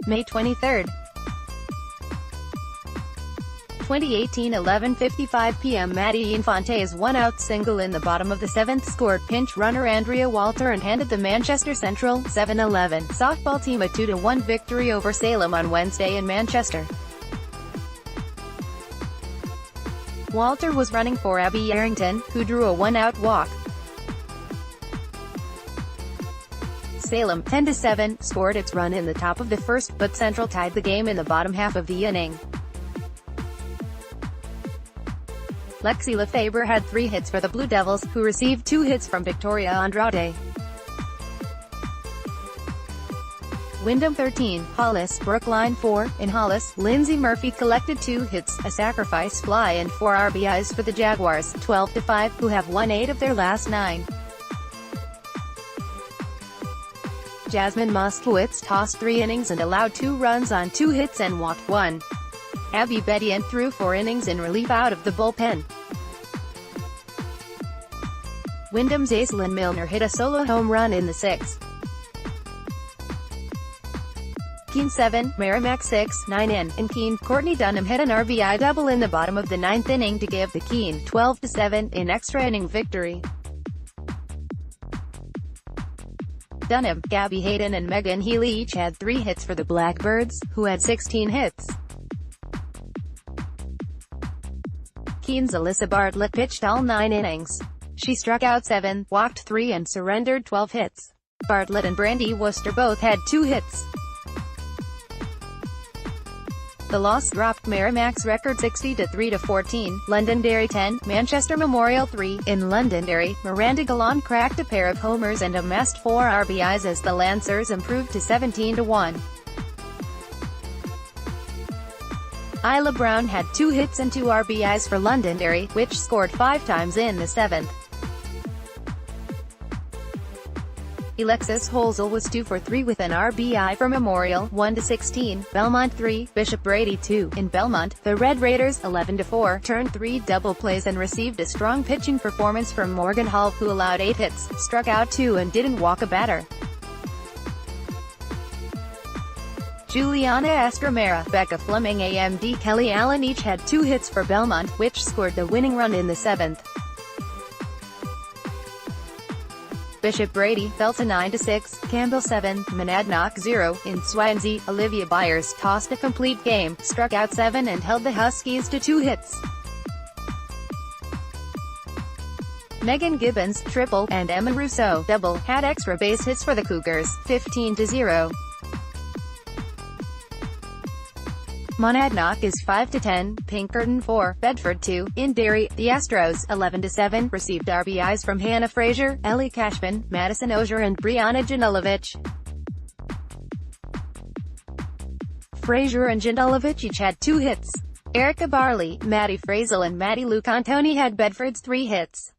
May 23, 2018, 11:55 p.m. Maddy Infante's one-out single in the bottom of the 7th scored pinch runner Andrea Walter and handed the Manchester Central 7-11 softball team a 2-1 victory over Salem on Wednesday in Manchester. Walter was running for Abby Yerrington, who drew a one-out walk. Salem, 10-7, scored its run in the top of the first, but Central tied the game in the bottom half of the inning. Lexie LeFebre had 3 hits for the Blue Devils, who received 2 hits from Victoria Andrade. Wyndham 13, Hollis, Brookline 4. In Hollis, Lindsay Murphy collected 2 hits, a sacrifice fly and 4 RBIs for the Jaguars, 12-5, who have won 8 of their last 9. Jasmine Moskowitz tossed 3 innings and allowed 2 runs on 2 hits and walked 1. Abby Yerrington threw 4 innings in relief out of the bullpen. Wyndham's Aislinn Milner hit a solo home run in the 6th. Keene 7, Merrimack 6, 9 in Keene. Courtney Dunham hit an RBI double in the bottom of the 9th inning to give the Keene 12-7 in extra inning victory. Dunham, Gabby Hayden and Megan Healy each had 3 hits for the Blackbirds, who had 16 hits. Keene's Alyssa Bartlett pitched all 9 innings. She struck out 7, walked 3 and surrendered 12 hits. Bartlett and Brandy Worcester both had 2 hits. The loss dropped Merrimack's record 60-3-14. Londonderry 10, Manchester Memorial 3. In Londonderry, Miranda Gallant cracked a pair of homers and amassed 4 RBIs as the Lancers improved to 17-1. Isla Brown had 2 hits and 2 RBIs for Londonderry, which scored 5 times in the 7th. Alexis Holzel was 2 for 3 with an RBI for Memorial, 1-16, Belmont 3, Bishop Brady 2. In Belmont, the Red Raiders, 11-4, turned 3 double plays and received a strong pitching performance from Morgan Hall, who allowed 8 hits, struck out 2 and didn't walk a batter. Juliana Estremera, Becca Fleming and Kelly Allen each had 2 hits for Belmont, which scored the winning run in the 7th. Bishop Brady fell to 9-6, Campbell 7, Monadnock 0. In Swansea, Olivia Byers tossed a complete game, struck out 7 and held the Huskies to 2 hits. Megan Gibbons, triple, and Emma Rousseau, double, had extra base hits for the Cougars, 15-0. Monadnock is 5-10, Pinkerton 4, Bedford 2. In Derry, the Astros, 11-7, received RBIs from Hannah Frazier, Ellie Cashman, Madison Ogier and Brianna Janulovic. Frazier and Janulovic each had 2 hits. Erica Barley, Maddie Frazel and Maddie Lou Cantoni had Bedford's 3 hits.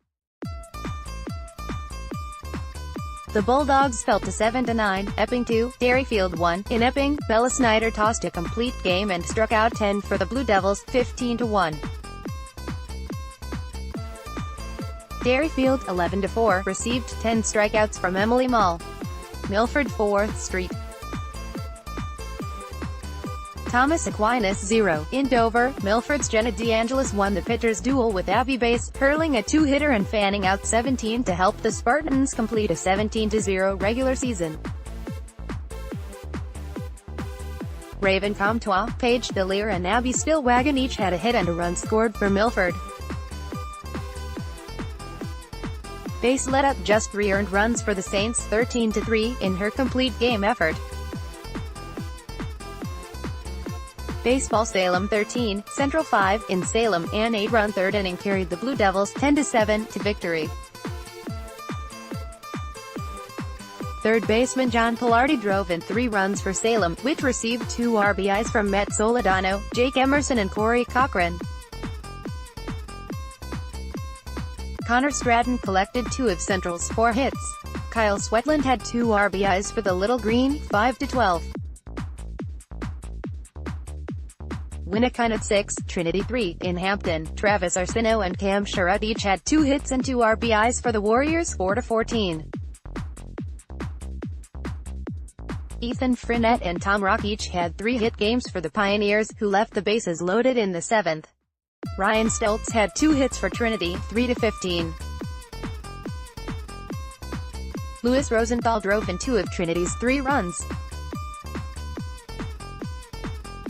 The Bulldogs fell to 7-9, Epping 2, Derryfield 1. In Epping, Bella Snyder tossed a complete game and struck out 10 for the Blue Devils, 15-1. Derryfield, 11-4, received 10 strikeouts from Emily Mull. Milford 4th Street. Thomas Aquinas 0. In Dover, Milford's Jenna DeAngelis won the pitcher's duel with Abby Bass, hurling a 2-hitter and fanning out 17 to help the Spartans complete a 17-0 regular season. Raven Comtois, Paige DeLear and Abby Stillwagon each had a hit and a run scored for Milford. Bass let up just 3 earned runs for the Saints, 13-3, in her complete game effort. Baseball Salem 13, Central 5. In Salem, an 8-run 3rd inning carried the Blue Devils 10-7 to victory. Third baseman John Pilardi drove in 3 runs for Salem, which received 2 RBIs from Matt Soledano, Jake Emerson and Corey Cochran. Connor Stratton collected 2 of Central's 4 hits. Kyle Swetland had 2 RBIs for the Little Green, 5-12. Winnicott 6, Trinity 3. In Hampton, Travis Arsenault and Cam Sherrod each had 2 hits and 2 RBIs for the Warriors, 4-14. Ethan Frynette and Tom Rock each had 3 hit games for the Pioneers, who left the bases loaded in the 7th. Ryan Steltz had 2 hits for Trinity, 3-15. Louis Rosenthal drove in 2 of Trinity's 3 runs.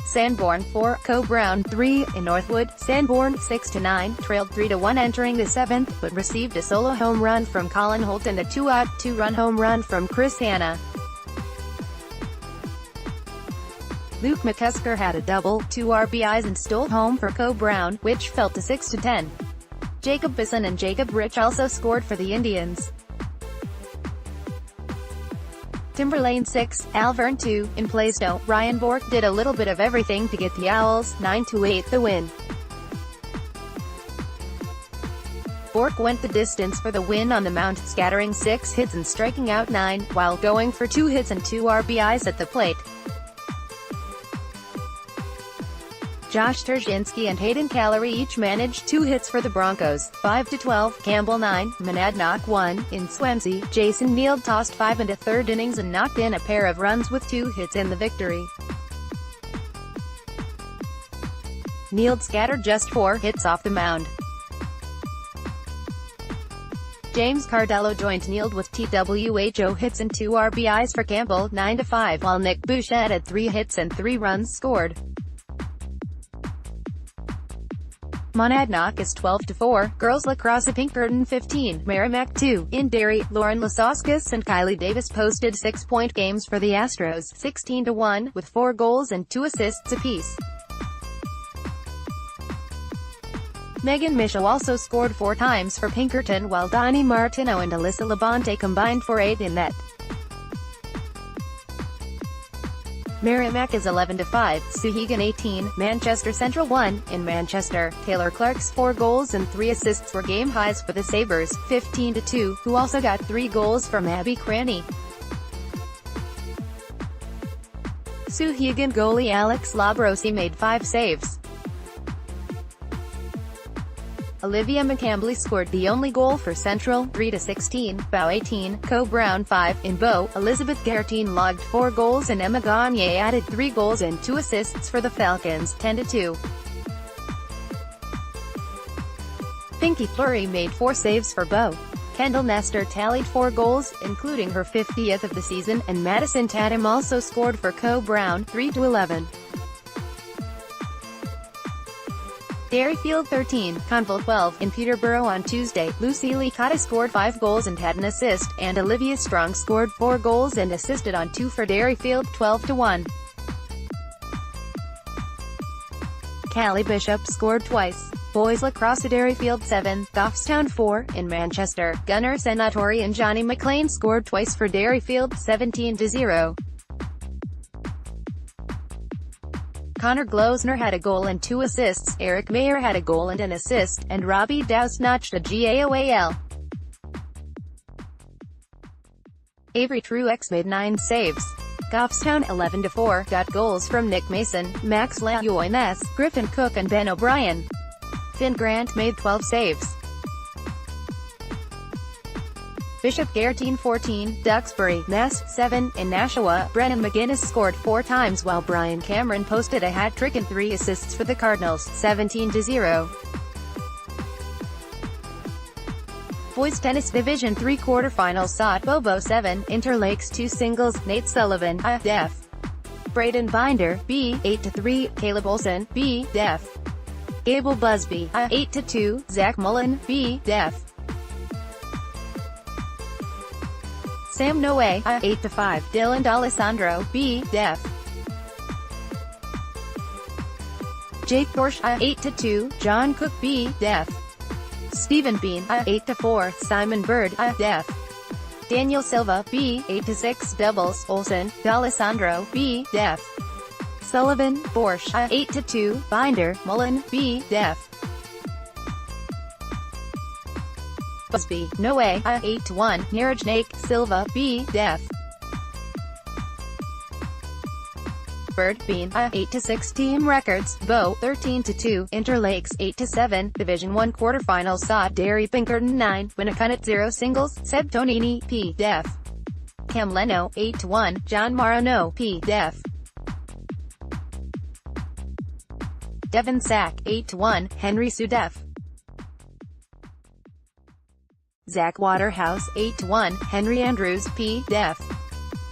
Sanborn 4, Co Brown 3. In Northwood, Sanborn 6-9 trailed 3-1 entering the 7th, but received a solo home run from Colin Holt and a 2-out, 2-run home run from Chris Hanna. Luke McCusker had a double, 2 RBIs and stole home for Co Brown, which fell to 6-10. Jacob Bisson and Jacob Rich also scored for the Indians. Timberlane 6, Alvern 2. In Plaistow, Ryan Bourque did a little bit of everything to get the Owls 9-8 the win. Bourque went the distance for the win on the mound, scattering 6 hits and striking out 9, while going for 2 hits and 2 RBIs at the plate. Josh Terzhinsky and Hayden Callery each managed 2 hits for the Broncos, 5-12, Campbell 9, Monadnock 1. In Swansea, Jason Neild tossed 5 1/3 innings and knocked in a pair of runs with 2 hits in the victory. Neild scattered just 4 hits off the mound. James Cardello joined Neild with TWHO hits and 2 RBIs for Campbell, 9-5, while Nick Bouchette had 3 hits and 3 runs scored. Monadnock is 12-4, girls lacrosse at Pinkerton 15, Merrimack 2. In Derry, Lauren Lasauskas and Kylie Davis posted 6-point games for the Astros, 16-1, with 4 goals and 2 assists apiece. Megan Mitchell also scored 4 times for Pinkerton, while Donnie Martineau and Alyssa Labonte combined for 8 in net. Merrimack is 11-5, Souhegan 18, Manchester Central 1. In Manchester, Taylor Clark's 4 goals and 3 assists were game highs for the Sabres, 15-2, who also got 3 goals from Abby Cranny. Souhegan goalie Alex Labrosi made 5 saves. Olivia McCambly scored the only goal for Central, 3-16, Bow 18, Co Brown 5. In Bow, Elizabeth Gartine logged 4 goals and Emma Gagne added 3 goals and 2 assists for the Falcons, 10-2. Pinky Fleury made 4 saves for Bow. Kendall Nestor tallied 4 goals, including her 50th of the season, and Madison Tatum also scored for Co Brown, 3-11. Derryfield 13, Conville 12. In Peterborough on Tuesday, Lucy Licata scored 5 goals and had an assist, and Olivia Strong scored 4 goals and assisted on 2 for Derryfield, 12-1. Callie Bishop scored twice. Boys lacrosse at Derryfield 7, Goffstown 4. In Manchester, Gunnar Senatori and Johnny McLean scored twice for Derryfield, 17-0. Connor Glosner had a goal and 2 assists, Eric Mayer had a goal and an assist, and Robbie Dowse notched a GAOAL. Avery Truex made 9 saves. Goffstown 11-4 got goals from Nick Mason, Max Lajoines, Griffin Cook and Ben O'Brien. Finn Grant made 12 saves. Bishop Gartine 14, Duxbury, Mass 7. In Nashua, Brennan McGinnis scored 4 times while Brian Cameron posted a hat-trick and 3 assists for the Cardinals, 17-0. Boys Tennis Division 3 quarterfinals saw at Bobo 7, Interlakes 2 singles, Nate Sullivan, A. Def. Braden Binder, B. 8-3, Caleb Olson, B. Def. Gable Busby, A. 8-2, Zach Mullen, B. Def. Sam Noe, A. 8-5, Dylan D'Alessandro, B. Def. Jake Dorsch, A. 8-2, John Cook, B. Def. Stephen Bean, A. 8-4, Simon Bird, A. Def. Daniel Silva, B. 8-6, doubles, Olsen, D'Alessandro, B. Def. Sullivan, Borsch, A. 8-2, Binder, Mullen, B. Def. Busby, Noe, A. 8-1, Nirajnake, Silva, B. Def. Bird, Bean, A. 8-6 team records, Bow, 13-2, Interlakes, 8-7, Division 1 quarterfinals saw Derry Pinkerton 9, Winnicott 0 singles, Seb Tonini, P. Def. Cam Leno, 8-1, John Marino, P. Def. Devin Sack, 8-1, Henry Sue Def. Zach Waterhouse, 8-1, Henry Andrews, P. Def.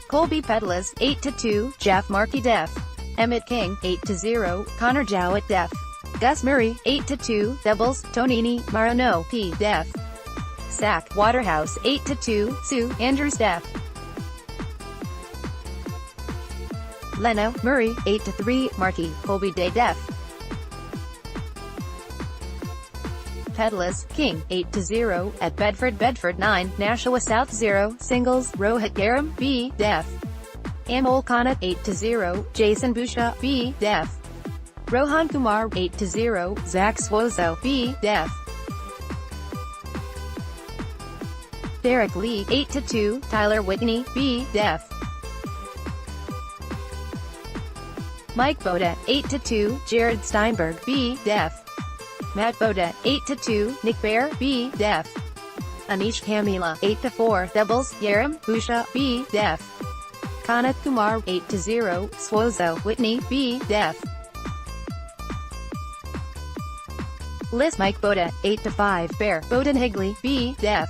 Colby Pedales, 8-2, Jeff Markey Def. Emmett King, 8-0, Connor Jowett Def. Gus Murray, 8-2, Doubles, Tonini, Marino, P. Def. Sack, Waterhouse, 8-2, Sue Andrews Def. Leno, Murray, 8-3, Markey, Colby Day Def. Pedales, King, 8-0, at Bedford 9, Nashua South 0, Singles, Rohit Garam, B. Def. Amol Khanna, 8-0, Jason Busha, B. Def. Rohan Kumar, 8-0, Zach Swozo, B. Def. Derek Lee, 8-2, Tyler Whitney, B. Def. Mike Boda, 8-2, Jared Steinberg, B. Def. Matt Boda, 8-2, Nick Bear, B. Def. Anish Kamila, 8-4, Doubles, Yaram, Busha, B. Def. Kanat Kumar, 8-0, Swozo, Whitney, B. Def. Liz Mike Boda, 8-5, Bear, Bowden Higley, B. Def.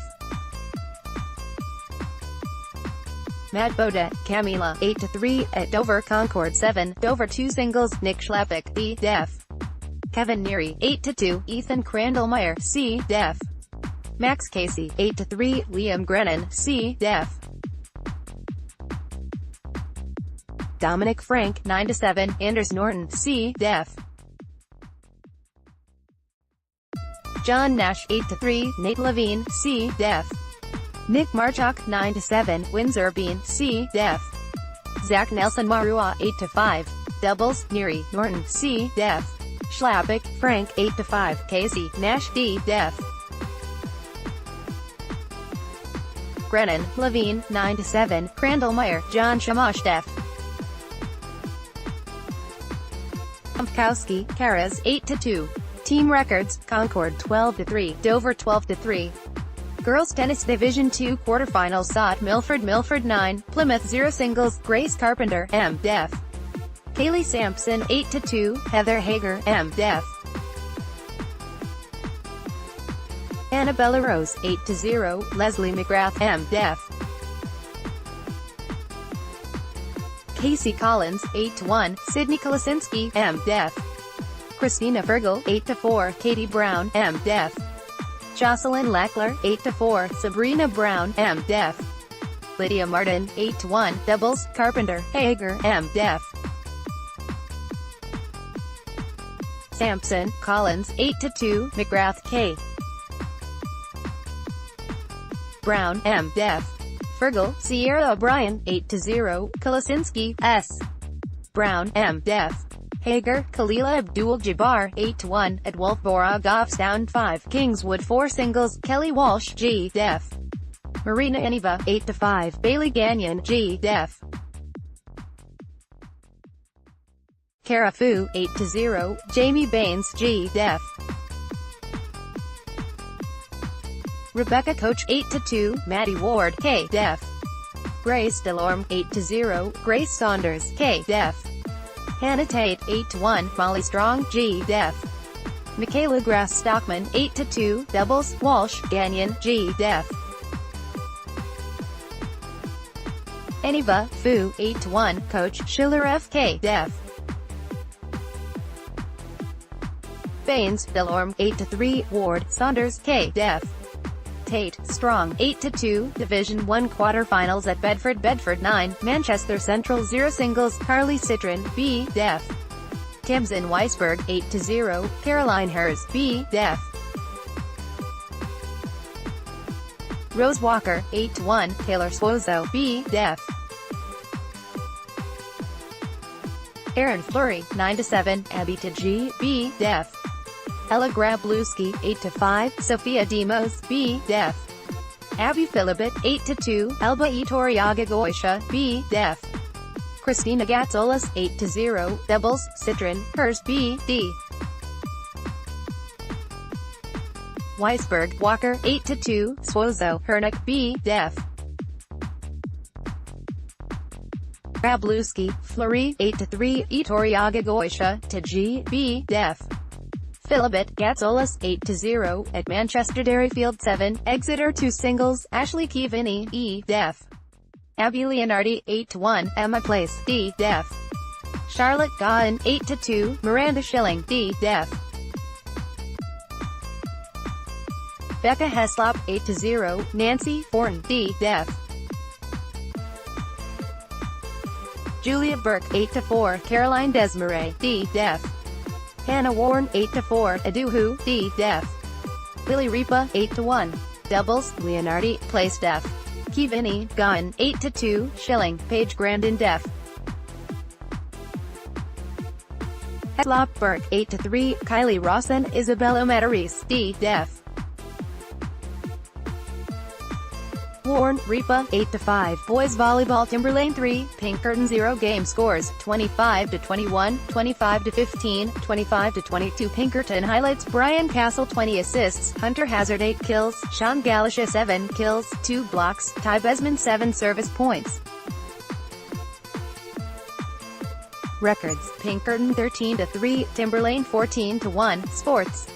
Matt Boda, Camila, 8-3, at Dover Concord 7, Dover 2 Singles, Nick Schlappick, B. Def. Kevin Neary, 8-2, Ethan Crandall-Meyer, C. Def. Max Casey, 8-3, Liam Grennan, C. Def. Dominic Frank, 9-7, Anders Norton, C. Def. John Nash, 8-3, Nate Levine, C. Def. Nick Marchuk, 9-7, Windsor Bean, C. Def. Zach Nelson Marua, 8-5, Doubles, Neary, Norton, C. Def. Schlappick, Frank, 8-5, Casey, Nash, D. Def. Grennan, Levine, 9-7, Crandall-Meyer, John Shamash Def. Pumpkowski, Karas, 8-2. Team records, Concord 12-3, Dover 12-3. Girls Tennis Division II quarterfinals sought Milford 9, Plymouth 0 Singles, Grace Carpenter, M. Def. Kaylee Sampson, 8-2, Heather Hager, M. Def. Annabella Rose, 8-0, Leslie McGrath, M. Def. Casey Collins, 8-1, Sydney Kolasinski, M. Def. Christina Fergal, 8-4, Katie Brown, M. Def. Jocelyn Lackler, 8-4, Sabrina Brown, M. Def. Lydia Martin, 8-1, Doubles, Carpenter, Hager, M. Def. Sampson, Collins, 8-2, McGrath, K. Brown, M. Def. Fergal, Sierra O'Brien, 8-0, Kolasinski, S. Brown, M. Def. Hager, Khalila Abdul-Jabbar, 8-1, at Wolfboro Goffstown 5, Kingswood 4 Singles, Kelly Walsh, G. Def. Marina Iniva, 8-5, Bailey Gagnon, G. Def. Kara Fu, 8-0, Jamie Baines, G. Def. Rebecca Coach, 8-2, Maddie Ward, K. Def. Grace Delorme, 8-0, Grace Saunders, K. Def. Hannah Tate, 8-1, Molly Strong, G. Def. Michaela Grass Stockman, 8-2, Doubles, Walsh, Gagnon, G. Def. Eniva, Fu, 8-1, Coach, Schiller F. K. Def. Baines, Delorme, 8-3, Ward, Saunders, K. Def. Tate, Strong, 8-2, Division I quarterfinals at Bedford 9, Manchester Central 0 Singles, Carly Citron, B. Def. Tamsin Weisberg, 8-0, Caroline Hers, B. Def. Rose Walker, 8-1, Taylor Swozo, B. Def. Erin Fleury, 9-7, Abby G, B. Def. Ella Grabluski, 8-5, Sophia Demos, B. Def. Abby Philibet, 8-2, Elba Itoriaga Goisha, B. Def. Christina Gatsolas, 8-0, Doubles, Citron, Hers, B. D. Weisberg, Walker, 8-2, Swozo, Hernick, B. Def. Grabluski, Fleury, 8-3, Itoriaga Goisha, to G.B. Def. Philibert, Gatsolis, 8-0, at Manchester Dairyfield 7, Exeter 2 singles, Ashley Kivini, E. Def. Abby Leonardi, 8-1, Emma Place, D. Def. Charlotte Gahan, 8-2, Miranda Schilling, D. Def. Becca Heslop, 8-0, Nancy Fortin, D. Def. Julia Burke, 8-4, Caroline Desmarais, D. Def. Hannah Warren, 8-4, Aduhu, D. Def. Lily Ripa, 8-1. Doubles, Leonardi, Place Def. Kivini, Gahan, 8-2, Schilling, Paige Grandin Def. Heslop Burke, 8-3, Kylie Rawson, Isabella Mataris, D. Def. Warren, Ripa, 8-5, Boys Volleyball Timberlane 3, Pinkerton 0 game scores, 25-21, 25-15, 25-22 Pinkerton highlights Brian Castle 20 assists, Hunter Hazard 8 kills, Sean Galasha 7 kills, 2 blocks, Ty Besman 7 service points. Records, Pinkerton 13-3, Timberlane 14-1, Sports.